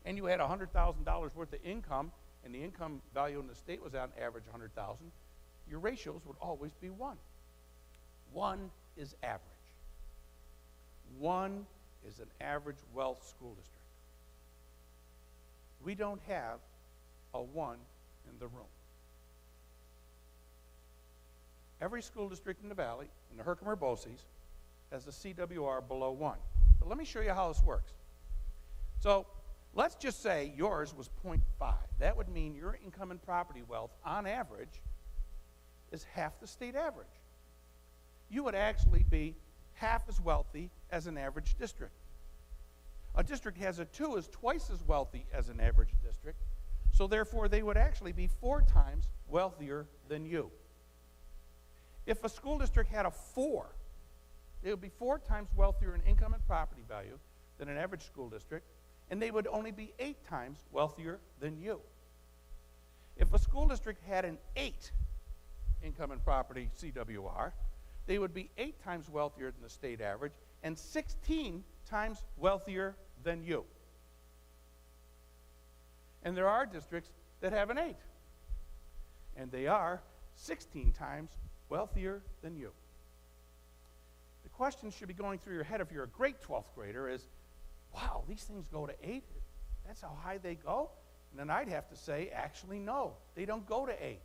and you had $100,000 worth of income, and the income value in the state was on average $100,000, your ratios would always be 1. 1 is average. 1 is an average wealth school district. We don't have a 1 in the room. Every school district in the valley, in the Herkimer BOCES, has a CWR below 1. But let me show you how this works. So let's just say yours was 0.5. That would mean your income and property wealth, on average, is half the state average. You would actually be half as wealthy as an average district. A district has a 2 is twice as wealthy as an average district, so therefore they would actually be 4 times wealthier than you. If a school district had a 4, they would be 4 times wealthier in income and property value than an average school district, and they would only be 8 times wealthier than you. If a school district had an 8 income and property CWR, they would be 8 times wealthier than the state average and 16 times wealthier than you. And there are districts that have an 8, and they are 16 times wealthier than you. The question should be going through your head if you're a great 12th grader is, wow, these things go to 8? That's how high they go? And then I'd have to say, actually, no, they don't go to 8.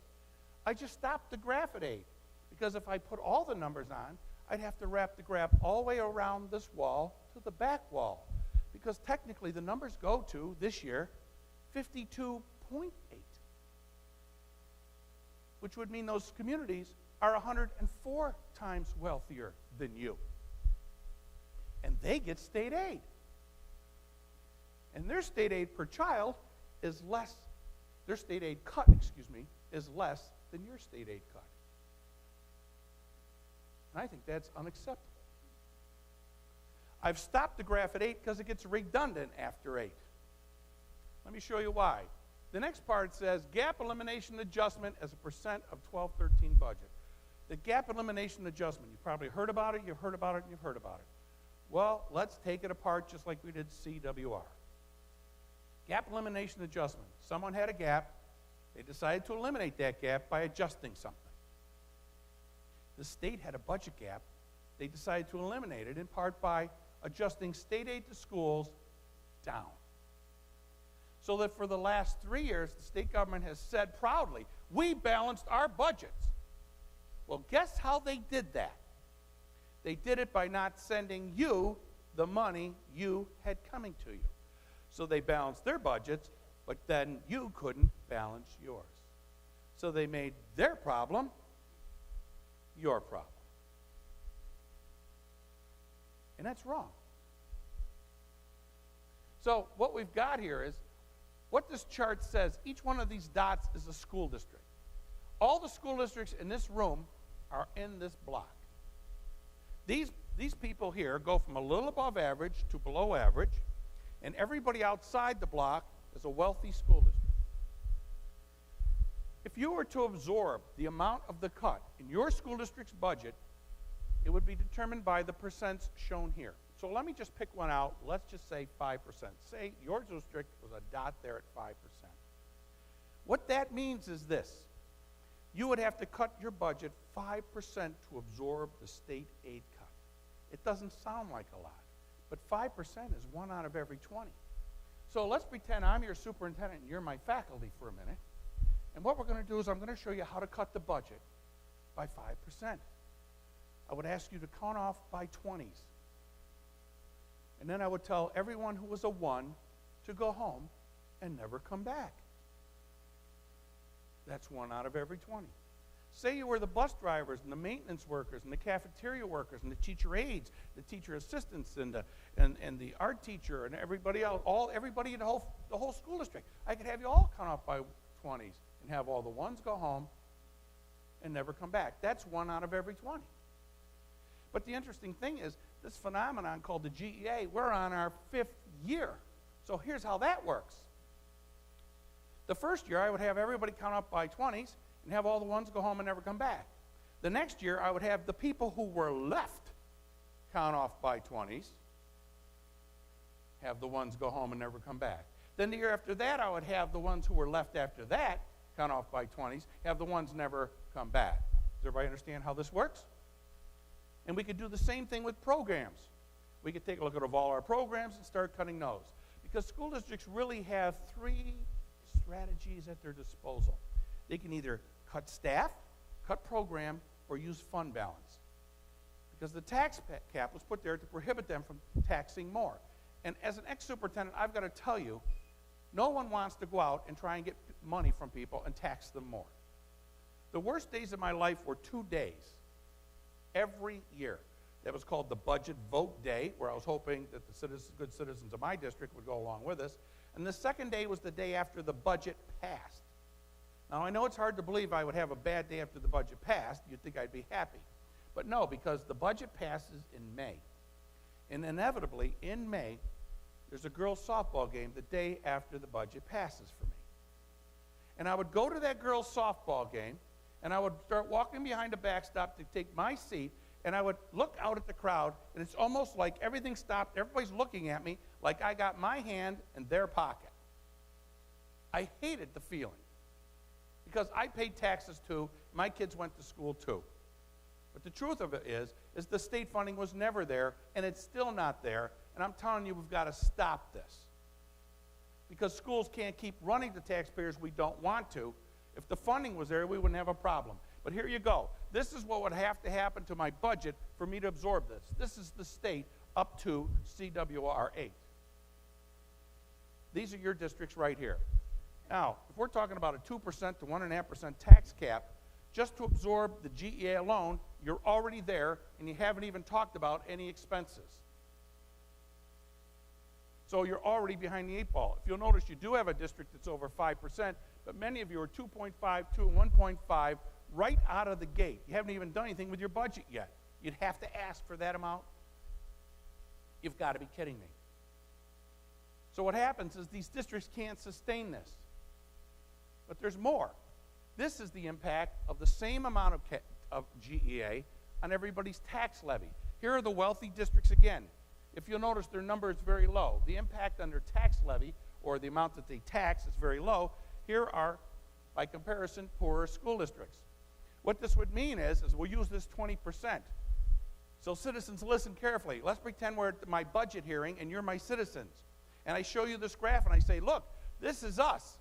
I just stopped the graph at 8, because if I put all the numbers on, I'd have to wrap the graph all the way around this wall to the back wall, because technically the numbers go to, this year, 52.8, which would mean those communities are 104 times wealthier than you. And they get state aid. And their state aid per child is less, their state aid cut, is less than your state aid cut. And I think that's unacceptable. I've stopped the graph at 8 because it gets redundant after 8. Let me show you why. The next part says gap elimination adjustment as a percent of 12-13 budget. The gap elimination adjustment, you've probably heard about it, you've heard about it, and you've heard about it. Well, let's take it apart just like we did CWR. Gap elimination adjustment. Someone had a gap. They decided to eliminate that gap by adjusting something. The state had a budget gap. They decided to eliminate it in part by adjusting state aid to schools down. So that for the last 3 years, the state government has said proudly, we balanced our budgets. Well, guess how they did that? They did it by not sending you the money you had coming to you. So they balanced their budgets, but then you couldn't balance yours. So they made their problem your problem. And that's wrong. So what we've got here is, what this chart says, each one of these dots is a school district. All the school districts in this room are in this block. These people here go from a little above average to below average, and everybody outside the block is a wealthy school district. If you were to absorb the amount of the cut in your school district's budget, it would be determined by the percents shown here. So let me just pick one out. Let's just say 5%. Say your district was a dot there at 5%. What that means is this. You would have to cut your budget 5% to absorb the state aid cut. It doesn't sound like a lot, but 5% is 1 out of every 20. So let's pretend I'm your superintendent and you're my faculty for a minute. And what we're going to do is I'm going to show you how to cut the budget by 5%. I would ask you to count off by 20s. And then I would tell everyone who was a 1 to go home and never come back. That's 1 out of every 20. Say you were the bus drivers and the maintenance workers and the cafeteria workers and the teacher aides, the teacher assistants and the art teacher and everybody else, everybody in the whole school district. I could have you all count off by 20s and have all the 1s go home and never come back. That's 1 out of every 20. But the interesting thing is, this phenomenon called the GEA, we're on our 5th year. So here's how that works. The first year, I would have everybody count up by 20s and have all the 1s go home and never come back. The next year, I would have the people who were left count off by 20s, have the 1s go home and never come back. Then the year after that, I would have the ones who were left after that, count off by 20s, have the ones never come back. Does everybody understand how this works? And we could do the same thing with programs. We could take a look at all our programs and start cutting those. Because school districts really have three strategies at their disposal. They can either cut staff, cut program, or use fund balance. Because the tax cap was put there to prohibit them from taxing more. And as an ex-superintendent, I've got to tell you, no one wants to go out and try and get money from people and tax them more. The worst days of my life were 2 days every year. That was called the budget vote day, where I was hoping that the good citizens of my district would go along with us. And the second day was the day after the budget passed. Now, I know it's hard to believe I would have a bad day after the budget passed. You'd think I'd be happy. But no, because the budget passes in May. And inevitably, in May, there's a girls' softball game the day after the budget passes for me. And I would go to that girls' softball game, and I would start walking behind a backstop to take my seat, and I would look out at the crowd, and it's almost like everything stopped. Everybody's looking at me like I got my hand in their pocket. I hated the feeling because I paid taxes too. My kids went to school too. But the truth of it is the state funding was never there, and it's still not there. And I'm telling you, we've got to stop this. Because schools can't keep running to taxpayers we don't want to. If the funding was there, we wouldn't have a problem. But here you go. This is what would have to happen to my budget for me to absorb this. This is the state up to CWR 8. These are your districts right here. Now, if we're talking about a 2% to 1.5% tax cap, just to absorb the GEA alone, you're already there, and you haven't even talked about any expenses. So you're already behind the 8 ball. If you'll notice, you do have a district that's over 5%, but many of you are 2.5, 2, and 1.5 right out of the gate. You haven't even done anything with your budget yet. You'd have to ask for that amount? You've got to be kidding me. So what happens is these districts can't sustain this. But there's more. This is the impact of the same amount of GEA on everybody's tax levy. Here are the wealthy districts again. If you'll notice, their number is very low. The impact on their tax levy, or the amount that they tax, is very low. Here are, by comparison, poorer school districts. What this would mean is we'll use this 20%. So citizens, listen carefully. Let's pretend we're at my budget hearing and you're my citizens. And I show you this graph and I say, look, this is us.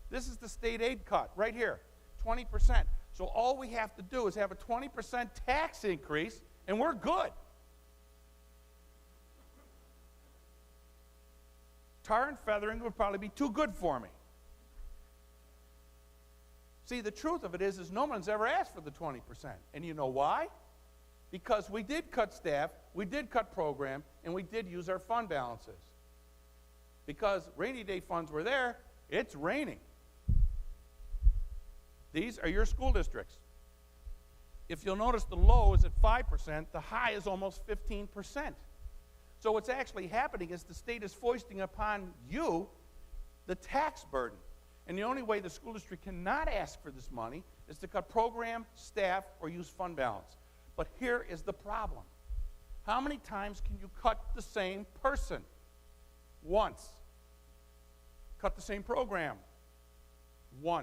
This is the state aid cut right here, 20%. So all we have to do is have a 20% tax increase and we're good. Tar and feathering would probably be too good for me. See, the truth of it is no one's ever asked for the 20%. And you know why? Because we did cut staff, we did cut program, and we did use our fund balances. Because rainy day funds were there, it's raining. These are your school districts. If you'll notice, the low is at 5%, the high is almost 15%. So what's actually happening is the state is foisting upon you the tax burden. And the only way the school district cannot ask for this money is to cut program, staff, or use fund balance. But here is the problem. How many times can you cut the same person? Once. Cut the same program? Once.